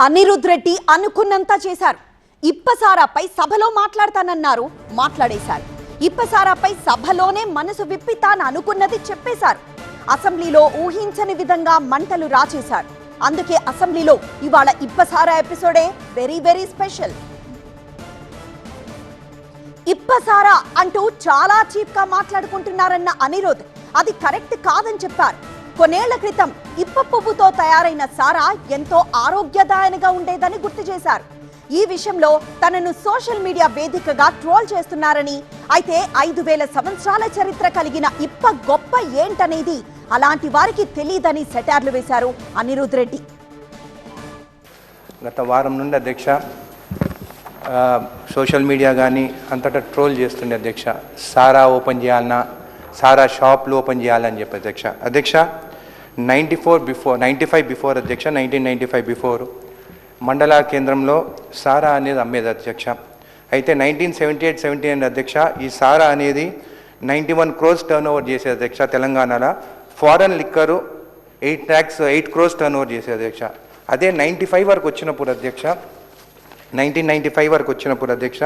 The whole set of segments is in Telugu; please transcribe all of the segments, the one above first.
అనిరుద్ రెడ్డి అనుకున్నంత చేశారు. ఇప్పసారాపై సభలో మాట్లాడతానన్నారు, మాట్లాడేశారు. ఇప్పసారాపై సభలోనే మనసు విప్పి తాను అనుకున్నది చెప్పేశారు. అసెంబ్లీలో ఊహించని విధంగా మంటలు రాచేశారు. అందుకే అసెంబ్లీలో ఇవాళ ఇప్పసారా ఎపిసోడే వెరీ వెరీ స్పెషల్. ఇప్పసారా అంటూ చాలా చీప్ గా మాట్లాడుకుంటున్నారన్న అనిరుద్ అది కరెక్ట్ కాదని చెప్పారు. కొన్నేళ్ల క్రితం ఇప్ప పువ్వుతో తయారైన సారా ఎంతో ఆరోగ్యదాయకంగా ఉండేదని గుర్తు చేశారు. ఈ విషయంలో తనను సోషల్ మీడియా వేదికగా ట్రోల్ చేస్తున్నారని, అయితే 5000 సంవత్సరాల చరిత్ర కలిగిన ఇప్ప గొప్ప ఏంటనేది అలాంటి వారికి తెలియదని సెటార్లు వేశారు అనిరుద్ రెడ్డి. గత వారం నుండి అధ్యక్ష సోషల్ మీడియా కానీ అంతటా ట్రోల్ చేస్తుండే అధ్యక్ష. సారా ఓపెన్ చేయాలన్నా, సారా షాప్లు ఓపెన్ చేయాలని చెప్పి అధ్యక్ష 95 బిఫోర్ అధ్యక్ష 1995 బిఫోర్ మండల కేంద్రంలో సారా అనేది అమ్మేది అధ్యక్ష. అయితే 1978-79 అధ్యక్ష ఈ సారా అనేది 91 crores టర్న్ ఓవర్ చేసేది అధ్యక్ష. తెలంగాణలో foreign liquor 8 crores turn over చేసేది అధ్యక్ష. అదే 95 వరకు వచ్చినప్పుడు అధ్యక్ష 1995 వరకు వచ్చినప్పుడు అధ్యక్ష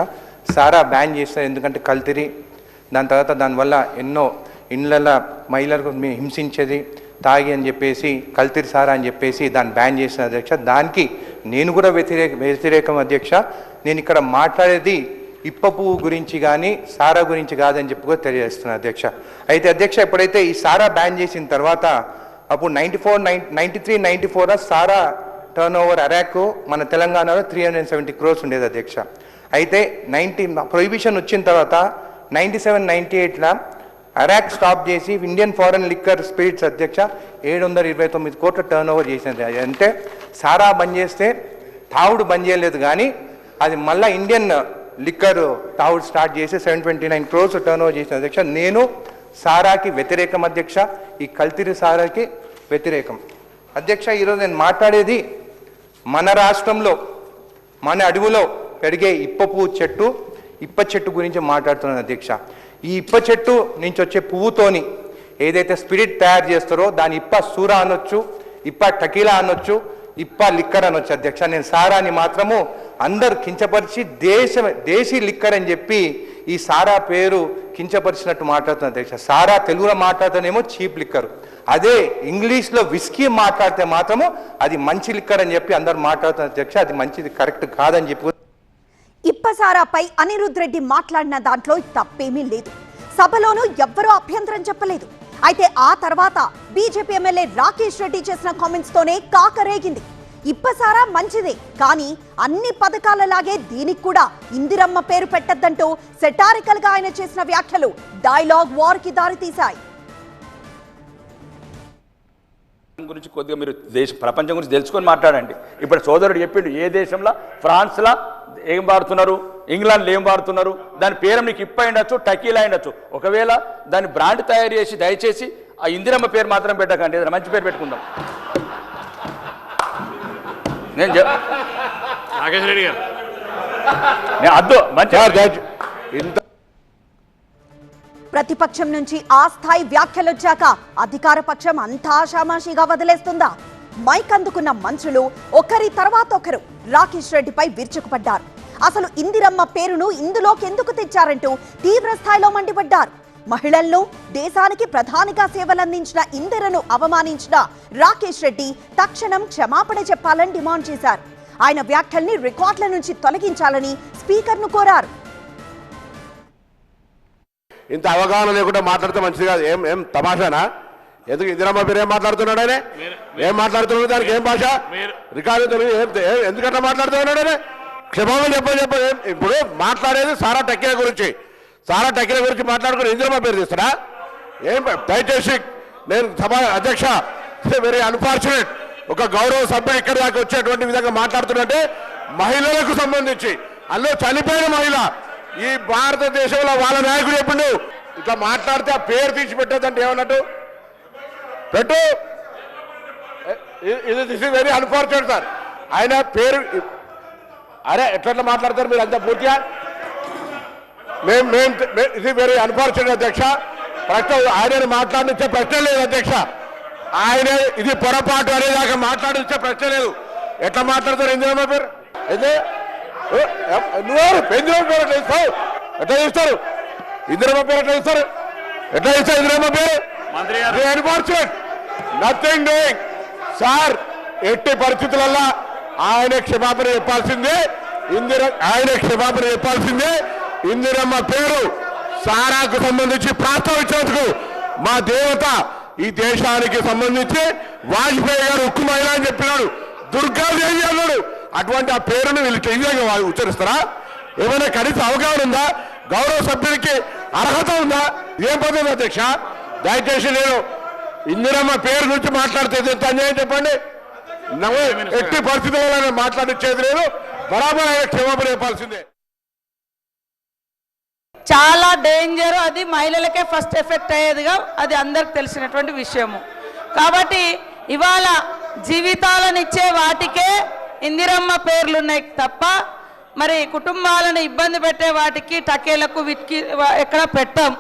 సారా బ్యాన్ చేస్తారు. ఎందుకంటే కల్తీరి, దాని తర్వాత దానివల్ల ఎన్నో ఇండ్ల మహిళలకు హింసించేది, తాగి అని చెప్పేసి కల్తీరి సారా అని చెప్పేసి దాన్ని బ్యాన్ చేసిన అధ్యక్ష. దానికి నేను కూడా వ్యతిరేకం అధ్యక్ష. నేను ఇక్కడ మాట్లాడేది ఇప్ప పువ్వు గురించి కానీ సారా గురించి కాదని చెప్పి కూడా తెలియజేస్తున్నాను అధ్యక్ష. అయితే అధ్యక్ష ఎప్పుడైతే ఈ సారా బ్యాన్ చేసిన తర్వాత అప్పుడు 93-94 సారా టర్న్ ఓవర్ అరాక్ మన తెలంగాణలో 370 crores ఉండేది అధ్యక్ష. అయితే ప్రొహిబిషన్ వచ్చిన తర్వాత 97-98లో అరాక్ స్టాప్ చేసి ఇండియన్ ఫారెన్ లిక్కర్ స్పిరిట్స్ అధ్యక్ష 729 కోట్ల టర్న్ ఓవర్ చేసినది. అంటే సారా బంద్ చేస్తే తావుడు బంద్ చేయలేదు, కానీ అది మళ్ళీ ఇండియన్ లిక్కర్ తావుడు స్టార్ట్ చేసి 729 crores టర్న్ ఓవర్ చేసిన అధ్యక్ష. నేను సారాకి వ్యతిరేకం అధ్యక్ష, ఈ కల్తీరి సారాకి వ్యతిరేకం అధ్యక్ష. ఈరోజు నేను మాట్లాడేది మన రాష్ట్రంలో మన అడవులో పెరిగే ఇప్ప చెట్టు గురించి మాట్లాడుతున్నాను అధ్యక్ష. ఈ ఇప్ప చెట్టు నుంచి వచ్చే పువ్వుతోని ఏదైతే స్పిరిట్ తయారు చేస్తారో దాని ఇప్ప సూరా అనొచ్చు, ఇప్ప టకీలా అనొచ్చు, ఇప్ప లిక్కర్ అనొచ్చు అధ్యక్ష. నేను సారాని మాత్రము అందరు కించపరిచి దేశీ లిక్కర్ అని చెప్పి ఈ సారా పేరు కించపరిచినట్టు మాట్లాడుతున్నా అధ్యక్ష. సారా తెలుగులో మాట్లాడుతూనేమో చీప్ లిక్కర్, అదే ఇంగ్లీష్లో విస్కీ మాట్లాడితే మాత్రము అది మంచి లిక్కర్ అని చెప్పి అందరు మాట్లాడుతున్న అధ్యక్ష. అది మంచిది కరెక్ట్ కాదని చెప్పి ఇప్పసారాపై అనిరుద్ రెడ్డి మాట్లాడిన దాంట్లో తప్పేమీ లేదు. సభలోనూ ఎవ్వరూ అభ్యంతరం చెప్పలేదు. అయితే ఆ తర్వాత బీజేపీ ఎమ్మెల్యే రాకేష్ రెడ్డి చేసిన కామెంట్స్ తోనే కాకరేగింది. ఇప్పసారా మంచిదే, కానీ అన్ని పథకాలలాగే దీనికి కూడా ఇందిరమ్మ పేరు పెట్టద్దంటూ సెటారికల్ గా ఆయన చేసిన వ్యాఖ్యలు డైలాగ్ వార్ కి దారితీశాయి. గురించి కొద్దిగా మీరు ప్రపంచం గురించి తెలుసుకొని మాట్లాడండి. ఇప్పుడు సోదరుడు చెప్పిండు ఏ దేశంలో, ఫ్రాన్స్లో ఏం వాడుతున్నారు, ఇంగ్లాండ్లో ఏం వాడుతున్నారు, దాని పేరు మీకు ఇప్ప ఉండొచ్చు, టకీలా ఉండొచ్చు. ఒకవేళ దాని బ్రాండ్ తయారు చేసి దయచేసి ఆ ఇందిరమ్మ పేరు మాత్రం పెట్టకండి, ఏదైనా మంచి పేరు పెట్టుకుందాం. నేను నాగేశ్వర రెడ్డి గారు అద్దు మంచి ఇంత ప్రతిపక్షం నుంచి ఆ స్థాయి వ్యాఖ్యలొచ్చాక అధికార పక్షం అంతా ఆషామాషిగా వదిలేస్తుందా? మైక్ అందుకున్న మంత్రులు ఒకరి తర్వాత ఒకరు రాకేష్ రెడ్డిపై విరుచుకుపడ్డారు. అసలు ఇందిరమ్మ పేరును ఇందులోకి ఎందుకు తెచ్చారంటూ తీవ్ర స్థాయిలో మండిపడ్డారు. మహిళలను, దేశానికి ప్రధానిగా సేవలందించిన ఇందిరను అవమానించిన రాకేష్ రెడ్డి తక్షణం క్షమాపణ చెప్పాలని డిమాండ్ చేశారు. ఆయన వ్యాఖ్యల్ని రికార్డుల నుంచి తొలగించాలని స్పీకర్ను కోరారు. ఇంత అవగాహన లేకుండా మాట్లాడితే మంచిది కాదు. ఏం తమాషానా? ఎందుకు ఇందిరమ్మ పేరు ఏం మాట్లాడుతున్నాడు ఆయన? ఏం మాట్లాడుతున్నాడు? దానికి ఏం భాష? రికార్డు ఎందుకంటే మాట్లాడుతున్నాడు ఆయన? క్షమాపణ చెప్ప. ఇప్పుడు మాట్లాడేది సారా టకీలా గురించి మాట్లాడుకుని ఇందిరమ్మ పేరు తీస్తాడా? ఏం దయచేసి నేను సభ అధ్యక్ష, వెరీ అన్ఫార్చునేట్. ఒక గౌరవ సభ్యుడు ఇక్కడి దాకా వచ్చేటువంటి విధంగా మాట్లాడుతున్నట్టే మహిళలకు సంబంధించి, అందులో చనిపోయిన మహిళ ఈ భారతదేశంలో వాళ్ళ నాయకుడు చెప్పిండు ఇట్లా మాట్లాడితే ఆ పేరు తీసి పెట్టద్దంటే ఏమన్నట్టు పెట్టు. This is very unfortunate sir. ఆయన పేరు అరే ఎట్లా మాట్లాడతారు మీరు అంతా పూర్తిగా? ఇది వెరీ అన్ఫార్చునేట్ అధ్యక్ష. ప్రశ్న ఆయన మాట్లాడించే ప్రశ్న లేదు అధ్యక్ష. ఆయన ఇది పొరపాటు అనేదాకా మాట్లాడించే ప్రశ్న లేదు. ఎట్లా మాట్లాడతారు ఇందిరమ్మ పేరు? అయితే నువ్వు ఇందిరమ్మ పేరు ఎట్లా ఇస్తావు? ఎట్లా ఇస్తారు ఇందిరమ్మ పేరు? ఎట్లా ఇస్తారు? ఎట్లా ఇస్తారు ఇందిరమ్మ పేరు? మంత్రి గారు నథింగ్ డూయింగ్ సార్. ఎట్టి పరిస్థితులలో ఆయన క్షమాపణ చెప్పాల్సిందే. ఆయన క్షమాపణ చెప్పాల్సిందే. ఇందిరమ్మ పేరు సారాకు సంబంధించి ప్రస్తావించినందుకు మా దేవత ఈ దేశానికి సంబంధించి వాజ్పేయి గారు ఉక్కు మహిళ అని చెప్పినాడు, దుర్గాదేవి అన్నాడు. అటువంటి ఆ పేరును వీళ్ళు నిజంగా ఉచ్చరిస్తారా? ఏమైనా కనీస అవగాహన ఉందా? గౌరవ సభ్యుడికి అర్హత ఉందా? ఏం పద్ధతి అధ్యక్ష? దయచేసి నేను ఇందిరమ్మ పేరు గురించి మాట్లాడితే ఎంత అన్యాయం చెప్పండి. ఎట్టి పరిస్థితుల్లో మాట్లాడించేది లేదు. బరాబర్ ఆయన క్షమాపణ చెప్పాల్సిందే. చాలా డేంజర్. అది మహిళలకే ఫస్ట్ ఎఫెక్ట్ అయ్యేదిగా అది అందరికి తెలిసినటువంటి విషయము. కాబట్టి ఇవాళ జీవితాలను ఇచ్చే వాటికే ఇందిరమ్మ పేర్లు ఉన్నాయి తప్ప మరి కుటుంబాలను ఇబ్బంది పెట్టే వాటికి టకేలకు వీటికి ఎక్కడ పెట్టాం.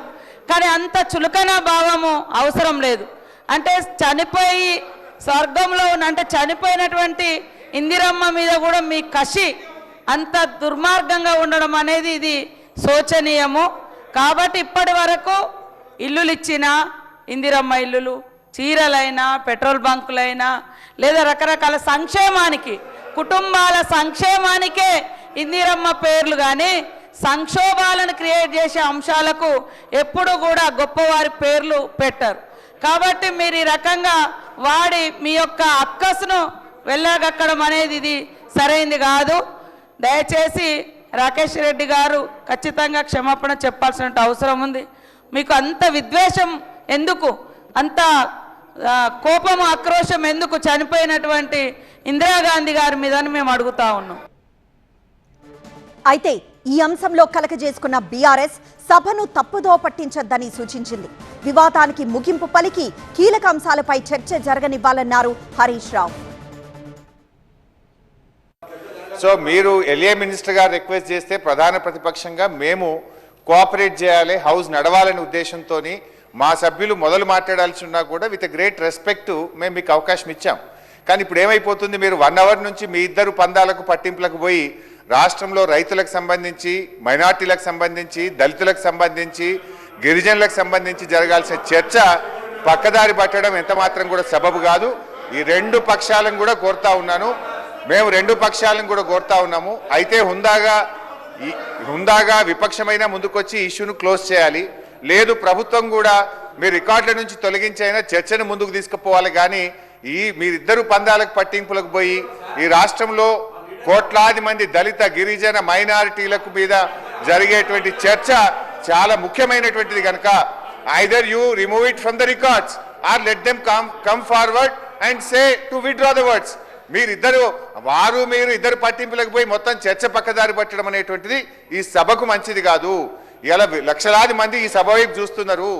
కానీ అంత చులకన భావము అవసరం లేదు. అంటే చనిపోయి స్వర్గంలో అంటే చనిపోయినటువంటి ఇందిరమ్మ మీద కూడా మీ కసి అంత దుర్మార్గంగా ఉండడం అనేది ఇది శోచనీయము. కాబట్టి ఇప్పటి వరకు ఇల్లులు ఇచ్చిన ఇందిరమ్మ ఇల్లులు, చీరలైనా, పెట్రోల్ బంకులైనా లేదా రకరకాల సంక్షేమానికి, కుటుంబాల సంక్షేమానికే ఇందిరమ్మ పేర్లు కానీ సంక్షోభాలను క్రియేట్ చేసే అంశాలకు ఎప్పుడు కూడా గొప్పవారి పేర్లు పెట్టరు. కాబట్టి మీరు ఈ రకంగా వాడి మీ యొక్క అక్కసును వెళ్ళగక్కడం అనేది ఇది సరైంది కాదు. దయచేసి రాకేష్ రెడ్డి గారు ఖచ్చితంగా క్షమాపణ చెప్పాల్సిన అవసరం ఉంది. మీకు అంత విద్వేషం ఎందుకు, అంత కోపం ఆక్రోశం ఎందుకు చనిపోయినటువంటి ఇందిరాగాంధీ గారి మీద మేము అడుగుతా ఉన్నాం. అయితే ఈ అంశంలో కలకజేసుకున్న బీఆర్ఎస్ సభను తప్పుదో పట్టించొద్దని సూచించింది. వివాదానికి ముగింపు పలికి కీలక అంశాలపై చర్చ జరగనివ్వాలన్నారు హరీష్ రావు. సో మీరు ఎల్ఏ మినిస్టర్ గారు రిక్వెస్ట్ చేస్తే ప్రధాన ప్రతిపక్షంగా మేము కోఆపరేట్ చేయాలి, హౌస్ నడవాలనే ఉద్దేశంతో మా సభ్యులు మొదలు మాట్లాడాల్సి ఉన్నా కూడా విత్ గ్రేట్ రెస్పెక్ట్ మేము మీకు అవకాశం ఇచ్చాం. కానీ ఇప్పుడు ఏమైపోతుంది, మీరు 1 అవర్ నుంచి మీ ఇద్దరు పందాలకు పట్టింపులకు పోయి రాష్ట్రంలో రైతులకు సంబంధించి, మైనార్టీలకు సంబంధించి, దళితులకు సంబంధించి, గిరిజనులకు సంబంధించి జరగాల్సిన చర్చ పక్కదారి పట్టడం ఎంత మాత్రం కూడా సబబు కాదు. ఈ 2 పక్షాలను కూడా కోరుతా ఉన్నాను, మేము 2 పక్షాలను కూడా కోరుతా ఉన్నాము. అయితే హుందాగా విపక్షమైన ముందుకొచ్చి ఇష్యూను క్లోజ్ చేయాలి. లేదు ప్రభుత్వం కూడా మీరు రికార్డుల నుంచి తొలగించైనా చర్చను ముందుకు తీసుకుపోవాలి. కానీ మీరిద్దరు పందాలకు పట్టింపులకు పోయి ఈ రాష్ట్రంలో కోట్లాది మంది దళిత, గిరిజన, మైనారిటీలకు మీద జరిగేటువంటి చర్చ చాలా ముఖ్యమైనటువంటిది కనుక either you remove it from the records or let them come forward and say to withdraw the words. మీరు ఇద్దరు పట్టింపులకు పోయి మొత్తం చర్చ పక్కదారి పట్టడం అనేటువంటిది ఈ సభకు మంచిది కాదు. ఇలా లక్షలాది మంది ఈ సభ వైపు చూస్తున్నారు.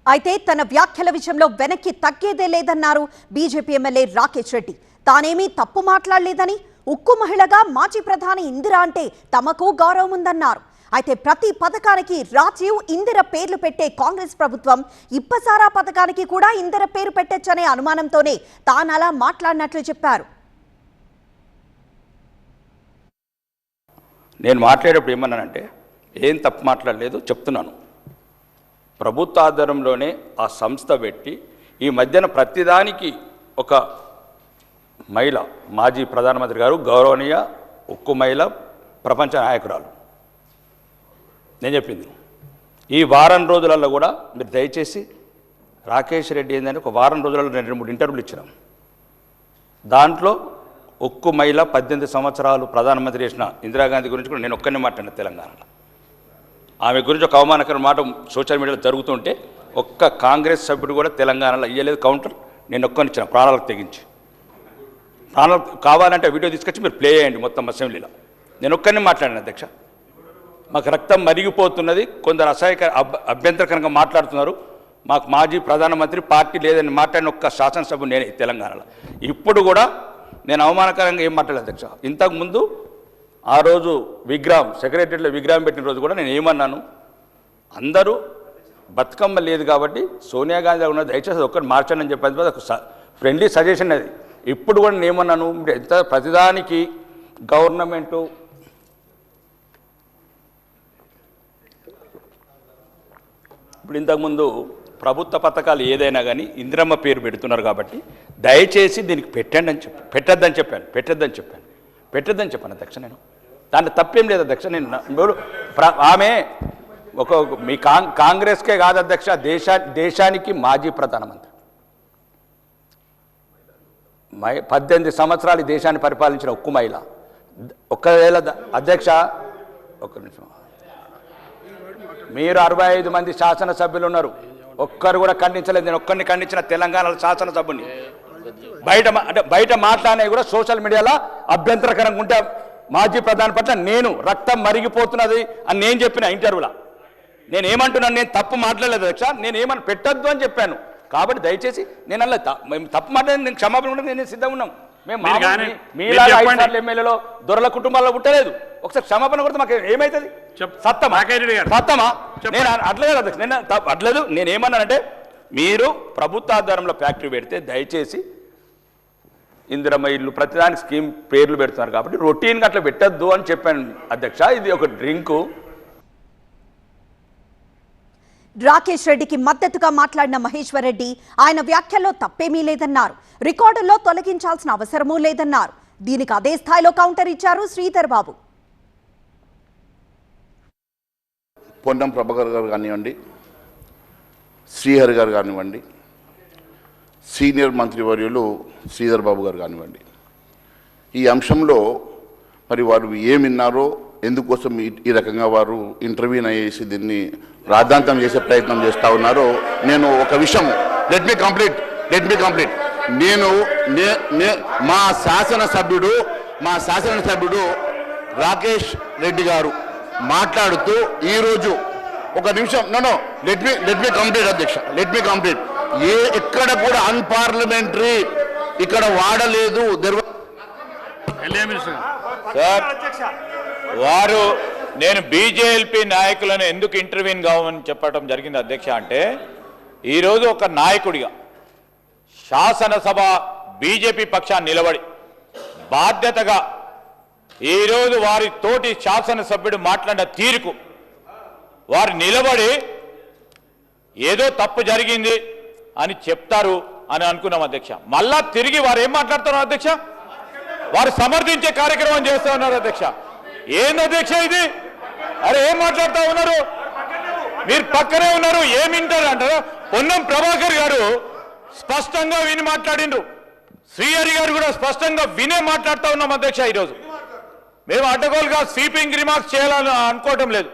అయితే తన వ్యాఖ్యల విషయంలో వెనక్కి తగ్గేదే లేదన్నారు బీజేపీ ఎమ్మెల్యే రాకేష్ రెడ్డి. తానేమీ తప్పు మాట్లాడలేదని, ఉక్కు మహిళగా మాజీ ప్రధాని ఇందిర అంటే తమకు గౌరవం ఉందన్నారు. అయితే ప్రతి పథకానికి రాజీవ్, ఇందిర పేర్లు పెట్టే కాంగ్రెస్ ప్రభుత్వం ఇప్పసారా పథకానికి కూడా ఇందిర పేరు పెట్టొచ్చనే అనుమానంతోనే తానలా మాట్లాడినట్లు చెప్పారు. నేను మాట్లాడేటప్పుడు ఏమన్నానంటే ఏం తప్పు మాట్లాడలేదు చెప్తున్నాను. ప్రభుత్వ ఆధ్వర్యంలోనే ఆ సంస్థ పెట్టి ఈ మధ్యన ప్రతిదానికి ఒక మహిళ, మాజీ ప్రధానమంత్రి గారు, గౌరవనీయ ఉక్కు మహిళ, ప్రపంచ నాయకురాలు. నేను చెప్పింది ఈ వారం రోజులలో కూడా మీరు దయచేసి రాకేష్ రెడ్డి ఏంటంటే ఒక వారం రోజులలో 2-3 ఇంటర్వ్యూలు ఇచ్చినాం. దాంట్లో ఉక్కు మహిళ 18 సంవత్సరాలు ప్రధానమంత్రి చేసిన ఇందిరాగాంధీ గురించి కూడా నేను ఒక్కనే మాట్లాడిన తెలంగాణలో. ఆమె గురించి ఒక అవమానకర మాట సోషల్ మీడియాలో జరుగుతుంటే ఒక్క కాంగ్రెస్ సభ్యుడు కూడా తెలంగాణలో ఇయ్యలేదు కౌంటర్. నేను ఒక్కనిచ్చిన ప్రాణాలకు తెగించి. ప్రాణాలు కావాలంటే వీడియో తీసుకొచ్చి మీరు ప్లే చేయండి మొత్తం అసెంబ్లీలో. నేను ఒక్కనే మాట్లాడిన అధ్యక్ష. మాకు రక్తం మరిగిపోతున్నది, కొందరు అభ్యంతరకరంగా మాట్లాడుతున్నారు. మాకు మాజీ ప్రధానమంత్రి పార్టీ లేదని మాట్లాడిన ఒక్క శాసనసభ్యుడు నేనే తెలంగాణలో. ఇప్పుడు కూడా నేను అవమానకరంగా ఏం మాట్లాడలేదు అధ్యక్ష. ఇంతకుముందు ఆ రోజు సెక్రటరీలో విగ్రహం పెట్టిన రోజు కూడా నేను ఏమన్నాను, అందరూ బతుకమ్మ లేదు కాబట్టి సోనియా గాంధీ ఉన్న దయచేసి ఒక్కటి మార్చండి అని చెప్పేది ఒక ఫ్రెండ్లీ సజెషన్ అది. ఇప్పుడు కూడా నేమన్నాను, ఎంత ప్రతిదానికి గవర్నమెంటు ఇప్పుడు ఇంతకుముందు ప్రభుత్వ పథకాలు ఏదైనా కానీ ఇందిరమ్మ పేరు పెడుతున్నారు కాబట్టి దయచేసి దీనికి పెట్టొద్దని చెప్పాను అధ్యక్ష. నేను దాంట్లో తప్పేం లేదు అధ్యక్ష. నేను ఆమె మీ కాంగ్రెస్కే కాదు అధ్యక్ష, దేశానికి మాజీ ప్రధానమంత్రి 18 సంవత్సరాలు దేశాన్ని పరిపాలించిన ఒక్క మహిళ. ఒక్కవేళ అధ్యక్ష ఒక్క నిమిషం, మీరు 65 మంది శాసనసభ్యులు ఉన్నారు, ఒక్కరు కూడా ఖండించలేదు. నేను ఒక్కరిని ఖండించిన తెలంగాణ శాసనసభ్యుని. బయట మాట్లాడినవి కూడా సోషల్ మీడియాలో అభ్యంతరకరంగా ఉంటే మాజీ ప్రధాని పట్ల నేను రక్తం మరిగిపోతున్నది అని నేను చెప్పిన ఇంటర్వ్యూలో. నేను ఏమంటున్నాను, నేను తప్పు మాట్లాడలేదు అధ్యక్ష, నేను ఏమని పెట్టద్దు అని చెప్పాను. కాబట్టి దయచేసి నేను అలా మేము తప్పు మాట్లాడి నేను క్షమాపణ కూడా నేను సిద్ధంగా ఉన్నాం. మేము మీలాగా 5 సార్లు ఎమ్మెల్యేలో దొరల కుటుంబాల్లో పుట్టలేదు. ఒకసారి క్షమాపణ కూడా మాకు ఏమవుతుంది? సత్తమా? నేను అట్లేదు అధ్యక్ష, నేను అట్లేదు. నేను ఏమన్నానంటే మీరు ప్రభుత్వ ఆధారంలో ఫ్యాక్టరీ పెడితే దయచేసి ఇందిరమ్మ ఇల్లు ప్రతిదానికి స్కీమ్ పేర్లు పెడుతున్నారు కాబట్టి రొటీన్గా అట్లా పెట్టద్దు అని చెప్పాను అధ్యక్ష. ఇది ఒక డ్రింకు. రాకేష్ రెడ్డికి మద్దతుగా మాట్లాడిన మహేశ్వర్ రెడ్డి ఆయన వ్యాఖ్యల్లో తప్పేమీ లేదన్నారు. రికార్డుల్లో తొలగించాల్సిన అవసరమూ లేదన్నారు. దీనికి అదే స్థాయిలో కౌంటర్ ఇచ్చారు శ్రీధర్ బాబు. పొన్నం ప్రభాకర్ గారు కానివ్వండి, శ్రీహరి గారు కానివ్వండి, సీనియర్ మంత్రివర్యులు శ్రీధర్ బాబు గారు కానివ్వండి, ఈ అంశంలో మరి వారు ఏం విన్నారో, ఎందుకోసం ఈ రకంగా వారు ఇంటర్వ్యూన్ అయ్యేసి దీన్ని రాద్ధాంతం చేసే ప్రయత్నం చేస్తూ ఉన్నారో, నేను ఒక విషయం లెట్ మీ కంప్లీట్ నేను మా శాసనసభ్యుడు రాకేష్ రెడ్డి గారు మాట్లాడుతూ ఈరోజు ఒక నిమిషం లెట్ మీ కంప్లీట్ అధ్యక్ష, ఎక్కడ కూడా అన్పార్లమెంటరీ ఇక్కడ వాడలేదు. సార్, వారు నేను బీజేపీ నాయకులను ఎందుకు ఇంటర్వ్యూన్ కావమని చెప్పడం జరిగింది అధ్యక్ష అంటే, ఈరోజు ఒక నాయకుడిగా శాసనసభ బీజేపీ పక్షాన్ని నిలబడి బాధ్యతగా ఈరోజు వారి తోటి శాసనసభ్యుడు మాట్లాడిన తీరుకు వారు నిలబడి ఏదో తప్పు జరిగింది అని చెప్తారు అని అనుకున్నాం అధ్యక్ష. మళ్ళా తిరిగి వారు ఏం మాట్లాడుతున్నారు అధ్యక్ష? వారు సమర్థించే కార్యక్రమం చేస్తూ ఉన్నారు అధ్యక్ష. ఏంది అధ్యక్ష ఇది? అరే ఏం మాట్లాడుతూ ఉన్నారు? మీరు పక్కనే ఉన్నారు, ఏం వింటారు అంటారు? పొన్నం ప్రభాకర్ గారు స్పష్టంగా విని మాట్లాడిండ్రు, శ్రీహరి గారు కూడా స్పష్టంగా వినే మాట్లాడుతూ ఉన్నాం అధ్యక్ష. ఈరోజు మేము అడ్డగోలుగా స్వీపింగ్ రిమార్క్స్ చేయాలని అనుకోవటం లేదు.